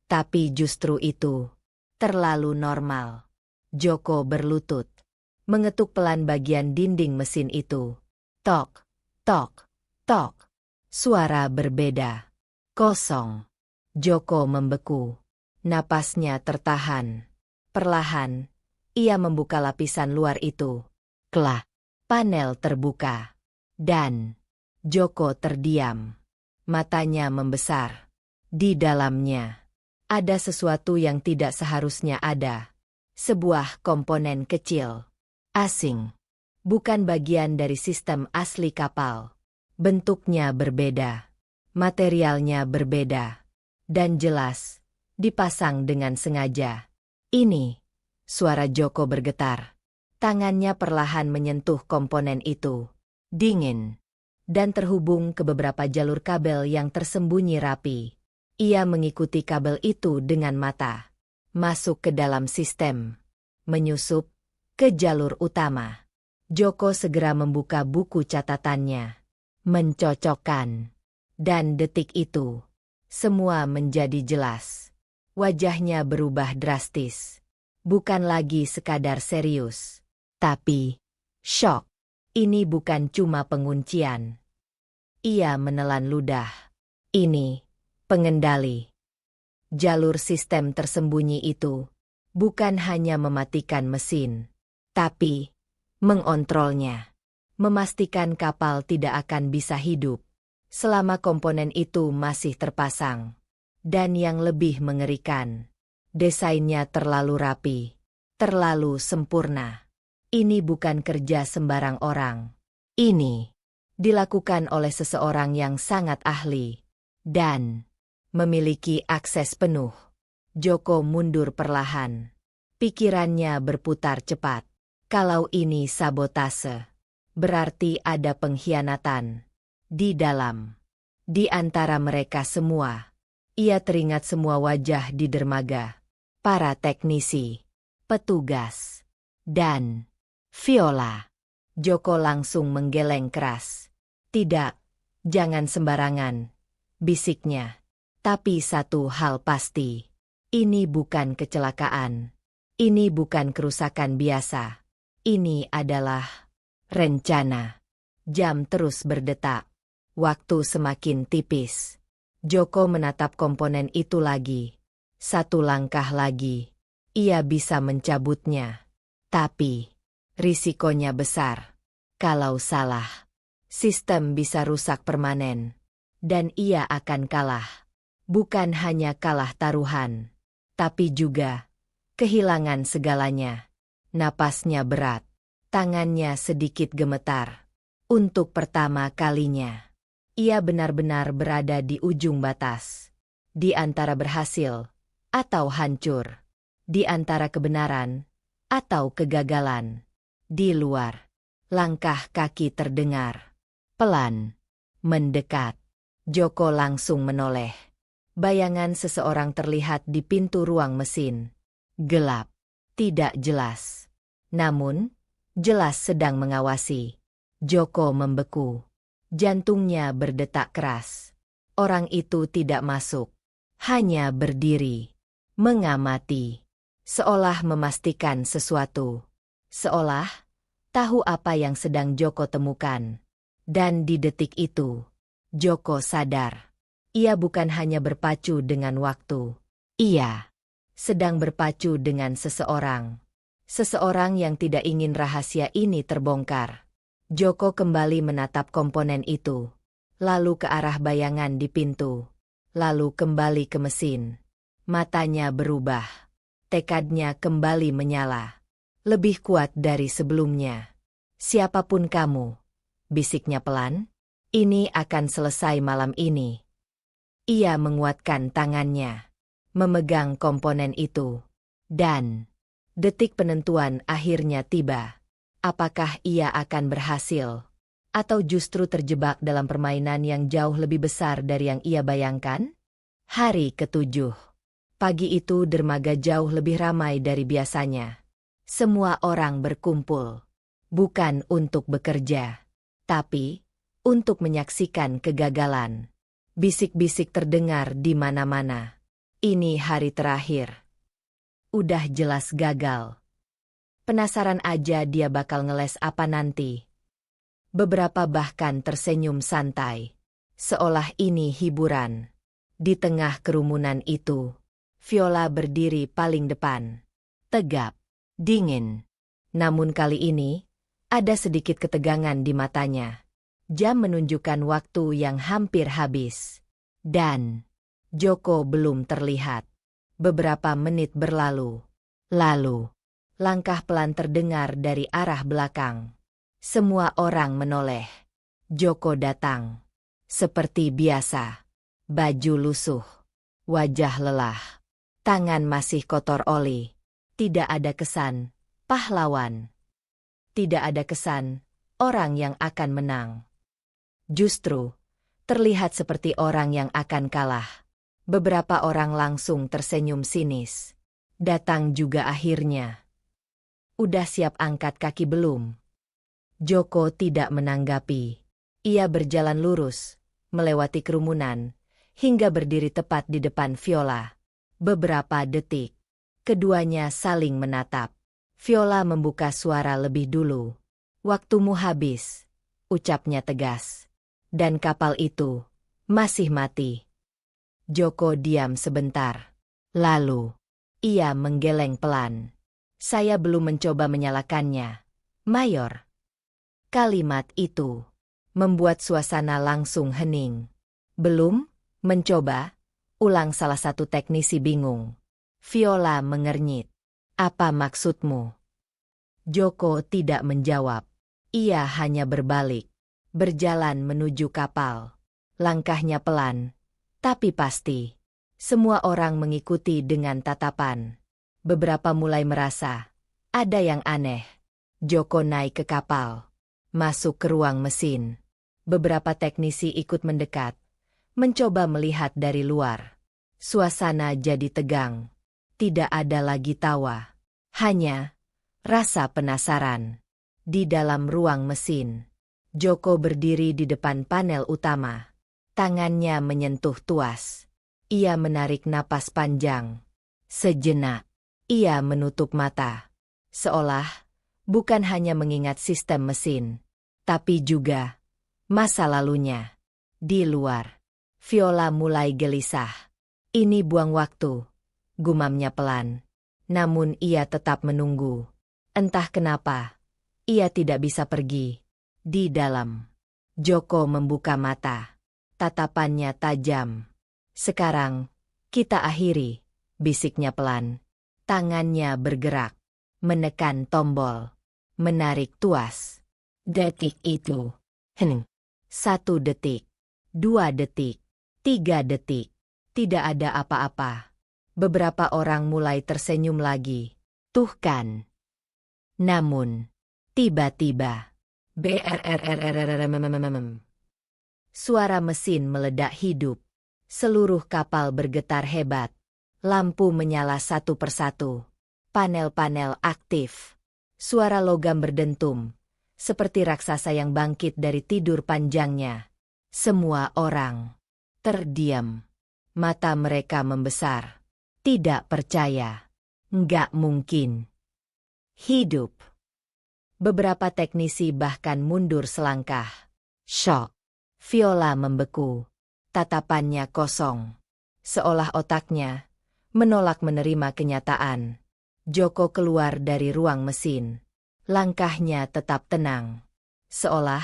Tapi justru itu terlalu normal. Joko berlutut. Mengetuk pelan bagian dinding mesin itu. Tok, tok, tok. Suara berbeda. Kosong. Joko membeku. Napasnya tertahan. Perlahan, ia membuka lapisan luar itu. Klak. Panel terbuka. Dan Joko terdiam. Matanya membesar. Di dalamnya ada sesuatu yang tidak seharusnya ada. Sebuah komponen kecil. Asing. Bukan bagian dari sistem asli kapal. Bentuknya berbeda. Materialnya berbeda. Dan jelas, dipasang dengan sengaja. Ini. Suara Joko bergetar. Tangannya perlahan menyentuh komponen itu. Dingin. Dan terhubung ke beberapa jalur kabel yang tersembunyi rapi. Ia mengikuti kabel itu dengan mata. Masuk ke dalam sistem. Menyusup ke jalur utama. Joko segera membuka buku catatannya. Mencocokkan. Dan detik itu, semua menjadi jelas. Wajahnya berubah drastis. Bukan lagi sekadar serius. Tapi, syok. Ini bukan cuma penguncian. Ia menelan ludah. Ini, pengendali. Jalur sistem tersembunyi itu bukan hanya mematikan mesin, tapi mengontrolnya. Memastikan kapal tidak akan bisa hidup selama komponen itu masih terpasang. Dan yang lebih mengerikan, desainnya terlalu rapi, terlalu sempurna. Ini bukan kerja sembarang orang. Ini dilakukan oleh seseorang yang sangat ahli dan memiliki akses penuh. Joko mundur perlahan. Pikirannya berputar cepat. Kalau ini sabotase, berarti ada pengkhianatan di dalam. Di antara mereka semua, ia teringat semua wajah di dermaga. Para teknisi, petugas, dan Viola. Joko langsung menggeleng keras. "Tidak, jangan sembarangan," bisiknya. Tapi satu hal pasti. Ini bukan kecelakaan. Ini bukan kerusakan biasa. Ini adalah rencana. Jam terus berdetak. Waktu semakin tipis. Joko menatap komponen itu lagi. Satu langkah lagi. Ia bisa mencabutnya. Tapi risikonya besar. Kalau salah, sistem bisa rusak permanen. Dan ia akan kalah. Bukan hanya kalah taruhan, tapi juga kehilangan segalanya. Napasnya berat. Tangannya sedikit gemetar. Untuk pertama kalinya, ia benar-benar berada di ujung batas. Di antara berhasil atau hancur. Di antara kebenaran atau kegagalan. Di luar, langkah kaki terdengar. Pelan. Mendekat. Joko langsung menoleh. Bayangan seseorang terlihat di pintu ruang mesin. Gelap. Tidak jelas. Namun, jelas sedang mengawasi. Joko membeku. Jantungnya berdetak keras. Orang itu tidak masuk. Hanya berdiri. Mengamati. Seolah memastikan sesuatu. Seolah tahu apa yang sedang Joko temukan. Dan di detik itu, Joko sadar. Ia bukan hanya berpacu dengan waktu. Ia sedang berpacu dengan seseorang. Seseorang yang tidak ingin rahasia ini terbongkar. Joko kembali menatap komponen itu. Lalu ke arah bayangan di pintu. Lalu kembali ke mesin. Matanya berubah. Tekadnya kembali menyala. Lebih kuat dari sebelumnya. Siapapun kamu, bisiknya pelan, ini akan selesai malam ini. Ia menguatkan tangannya, memegang komponen itu. Dan detik penentuan akhirnya tiba. Apakah ia akan berhasil? Atau justru terjebak dalam permainan yang jauh lebih besar dari yang ia bayangkan? Hari ke-7. Pagi itu dermaga jauh lebih ramai dari biasanya. Semua orang berkumpul. Bukan untuk bekerja, tapi untuk menyaksikan kegagalan. Bisik-bisik terdengar di mana-mana. Ini hari terakhir. Udah jelas gagal. Penasaran aja dia bakal ngeles apa nanti. Beberapa bahkan tersenyum santai. Seolah ini hiburan. Di tengah kerumunan itu, Viola berdiri paling depan. Tegap, dingin. Namun kali ini, ada sedikit ketegangan di matanya. Jam menunjukkan waktu yang hampir habis. Dan Joko belum terlihat. Beberapa menit berlalu. Lalu, langkah pelan terdengar dari arah belakang. Semua orang menoleh. Joko datang. Seperti biasa. Baju lusuh. Wajah lelah. Tangan masih kotor oli. Tidak ada kesan pahlawan. Tidak ada kesan orang yang akan menang. Justru, terlihat seperti orang yang akan kalah. Beberapa orang langsung tersenyum sinis. Datang juga akhirnya. Udah siap angkat kaki belum? Joko tidak menanggapi. Ia berjalan lurus, melewati kerumunan, hingga berdiri tepat di depan Viola. Beberapa detik, keduanya saling menatap. Viola membuka suara lebih dulu. Waktumu habis, ucapnya tegas. Dan kapal itu masih mati. Joko diam sebentar. Lalu, ia menggeleng pelan. Saya belum mencoba menyalakannya, Mayor. Kalimat itu membuat suasana langsung hening. Belum mencoba? Ulang salah satu teknisi bingung. Viola mengernyit. Apa maksudmu? Joko tidak menjawab. Ia hanya berbalik. Berjalan menuju kapal. Langkahnya pelan, tapi pasti. Semua orang mengikuti dengan tatapan. Beberapa mulai merasa ada yang aneh. Joko naik ke kapal. Masuk ke ruang mesin. Beberapa teknisi ikut mendekat. Mencoba melihat dari luar. Suasana jadi tegang. Tidak ada lagi tawa. Hanya rasa penasaran. Di dalam ruang mesin, Joko berdiri di depan panel utama. Tangannya menyentuh tuas. Ia menarik napas panjang. Sejenak, ia menutup mata. Seolah bukan hanya mengingat sistem mesin, tapi juga masa lalunya. Di luar, Viola mulai gelisah. Ini buang waktu. Gumamnya pelan. Namun ia tetap menunggu. Entah kenapa, ia tidak bisa pergi. Di dalam, Joko membuka mata. Tatapannya tajam. Sekarang, kita akhiri, bisiknya pelan. Tangannya bergerak. Menekan tombol. Menarik tuas. Detik itu. 1 detik. 2 detik. 3 detik. Tidak ada apa-apa. Beberapa orang mulai tersenyum lagi. Tuh kan. Namun, tiba-tiba, Suara mesin meledak hidup. Seluruh kapal bergetar hebat. Lampu menyala satu persatu. Panel-panel aktif. Suara logam berdentum. Seperti raksasa yang bangkit dari tidur panjangnya. Semua orang terdiam. Mata mereka membesar. Tidak percaya. Nggak mungkin. Hidup. Beberapa teknisi bahkan mundur selangkah. Shock. Viola membeku. Tatapannya kosong. Seolah otaknya menolak menerima kenyataan. Joko keluar dari ruang mesin. Langkahnya tetap tenang. Seolah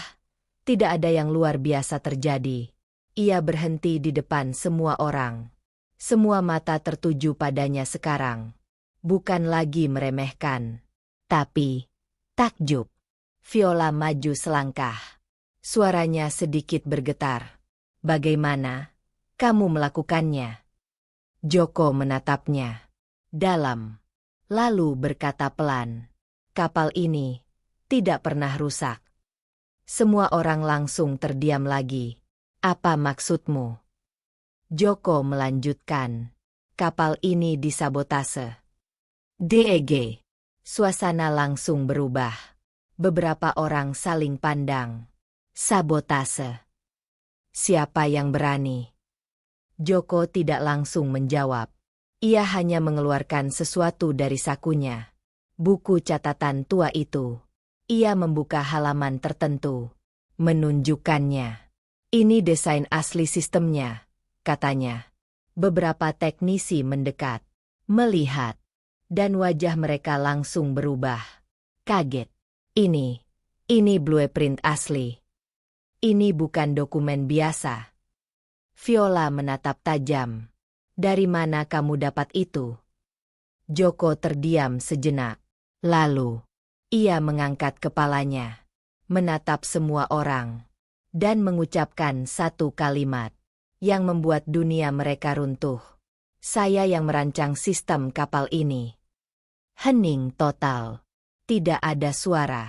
tidak ada yang luar biasa terjadi. Ia berhenti di depan semua orang. Semua mata tertuju padanya sekarang. Bukan lagi meremehkan, tapi takjub. Viola maju selangkah. Suaranya sedikit bergetar. Bagaimana kamu melakukannya? Joko menatapnya dalam, lalu berkata pelan, kapal ini tidak pernah rusak. Semua orang langsung terdiam lagi. Apa maksudmu? Joko melanjutkan, kapal ini disabotase. DEG. Suasana langsung berubah. Beberapa orang saling pandang. Sabotase. Siapa yang berani? Joko tidak langsung menjawab. Ia hanya mengeluarkan sesuatu dari sakunya. Buku catatan tua itu. Ia membuka halaman tertentu. Menunjukkannya. Ini desain asli sistemnya, katanya. Beberapa teknisi mendekat. Melihat. Dan wajah mereka langsung berubah. Kaget. Ini blueprint asli. Ini bukan dokumen biasa. Viola menatap tajam. Dari mana kamu dapat itu? Joko terdiam sejenak. Lalu, ia mengangkat kepalanya. Menatap semua orang. Dan mengucapkan satu kalimat. Yang membuat dunia mereka runtuh. Saya yang merancang sistem kapal ini. Hening total. Tidak ada suara.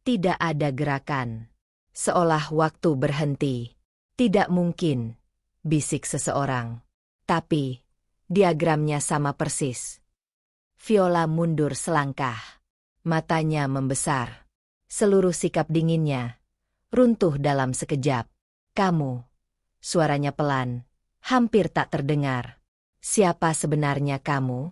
Tidak ada gerakan. Seolah waktu berhenti. Tidak mungkin, bisik seseorang. Tapi, diagramnya sama persis. Viola mundur selangkah. Matanya membesar. Seluruh sikap dinginnya runtuh dalam sekejap. Kamu. Suaranya pelan. Hampir tak terdengar. Siapa sebenarnya kamu?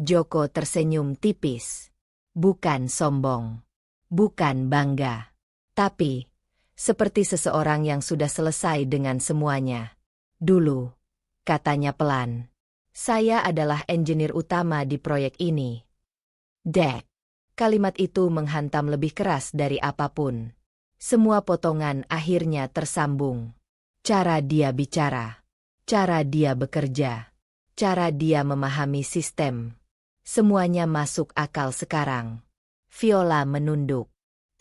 Joko tersenyum tipis. Bukan sombong. Bukan bangga. Tapi, seperti seseorang yang sudah selesai dengan semuanya. Dulu, katanya pelan. Saya adalah engineer utama di proyek ini. Dek. Kalimat itu menghantam lebih keras dari apapun. Semua potongan akhirnya tersambung. Cara dia bicara. Cara dia bekerja. Cara dia memahami sistem. Semuanya masuk akal sekarang. Viola menunduk.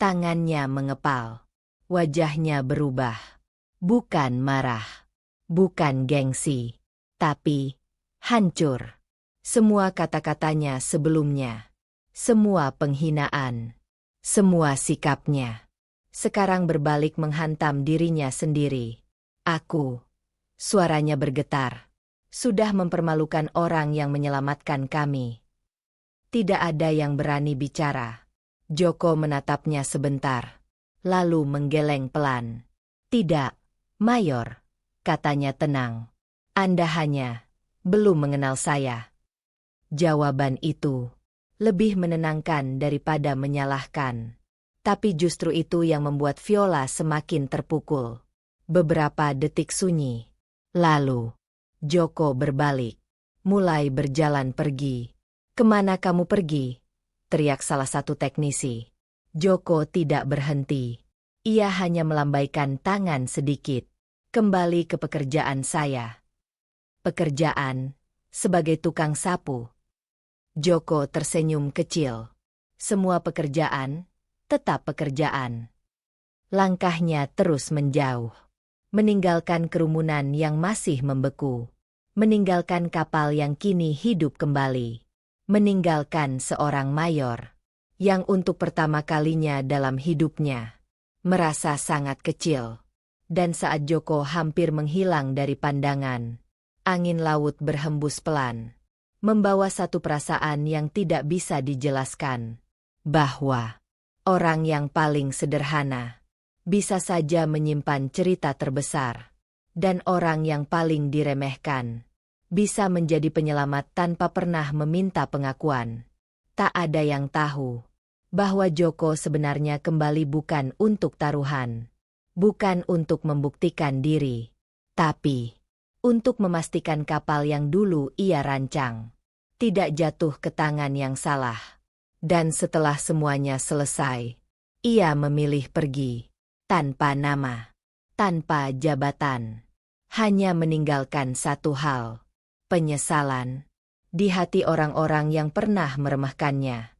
Tangannya mengepal. Wajahnya berubah. Bukan marah. Bukan gengsi. Tapi hancur. Semua kata-katanya sebelumnya. Semua penghinaan. Semua sikapnya. Sekarang berbalik menghantam dirinya sendiri. Aku. Suaranya bergetar. Sudah mempermalukan orang yang menyelamatkan kami. Tidak ada yang berani bicara. Joko menatapnya sebentar. Lalu menggeleng pelan. Tidak, Mayor. Katanya tenang. Anda hanya belum mengenal saya. Jawaban itu lebih menenangkan daripada menyalahkan. Tapi justru itu yang membuat Viola semakin terpukul. Beberapa detik sunyi. Lalu, Joko berbalik. Mulai berjalan pergi. Kemana kamu pergi? Teriak salah satu teknisi. Joko tidak berhenti. Ia hanya melambaikan tangan sedikit. Kembali ke pekerjaan saya. Pekerjaan sebagai tukang sapu. Joko tersenyum kecil. Semua pekerjaan, tetap pekerjaan. Langkahnya terus menjauh. Meninggalkan kerumunan yang masih membeku. Meninggalkan kapal yang kini hidup kembali. Meninggalkan seorang mayor. Yang untuk pertama kalinya dalam hidupnya merasa sangat kecil. Dan saat Joko hampir menghilang dari pandangan, angin laut berhembus pelan, membawa satu perasaan yang tidak bisa dijelaskan, bahwa orang yang paling sederhana bisa saja menyimpan cerita terbesar, dan orang yang paling diremehkan bisa menjadi penyelamat tanpa pernah meminta pengakuan. Tak ada yang tahu bahwa Joko sebenarnya kembali bukan untuk taruhan, bukan untuk membuktikan diri, tapi untuk memastikan kapal yang dulu ia rancang tidak jatuh ke tangan yang salah. Dan setelah semuanya selesai, ia memilih pergi tanpa nama, tanpa jabatan, hanya meninggalkan satu hal: penyesalan di hati orang-orang yang pernah meremehkannya.